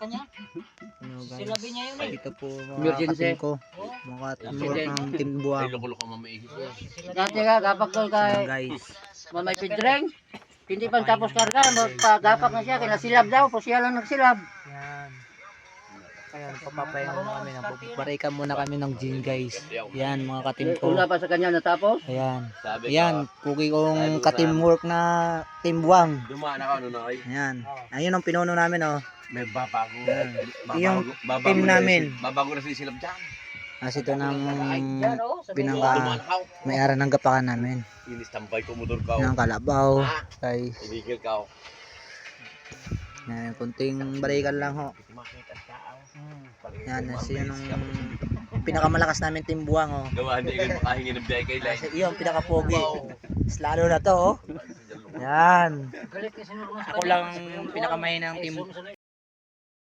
kanya. Ano Silabi niya yun eh. Dito po mga Emergency. katim ko. Mga teamwork ng Team Buwang. Loko-loko ka mamaihis. Dati ka, kapag doon Yan kay guys. Mamay Pedreng, hindi pa tapos karga, magpagapak na siya, kinasilab daw, po siya lang nagsilab. Yan. Kaya papapahinga muna kami. Barikan muna kami ng gin guys. Yan mga katim ko. Una pa sa kanya natapos. Ayan. Sabi Ayan. Cookie kong ka-teamwork na Team Buwang. dumaan ako ano na kayo. Ayan. Ayun ang pinuno namin oh. May babago. Yung team namin. Babago na sisilap dyan. Kasi ito ng Yan oh. pinaka may-ara ng gapakan namin. Inistampay ko motor ka. Ng kalabaw. Guys. Ibigil ka. Yan. Kunting barikan lang ho. Yan. Kasi yun ang pinakamalakas namin Team Buwang oh. Gawa hindi ko makahingin ng biyay kay Lai. Kasi yun pinaka-pogi. Lalo na to oh. Yan. Galit kasi nung Ako lang pinakamahinang Team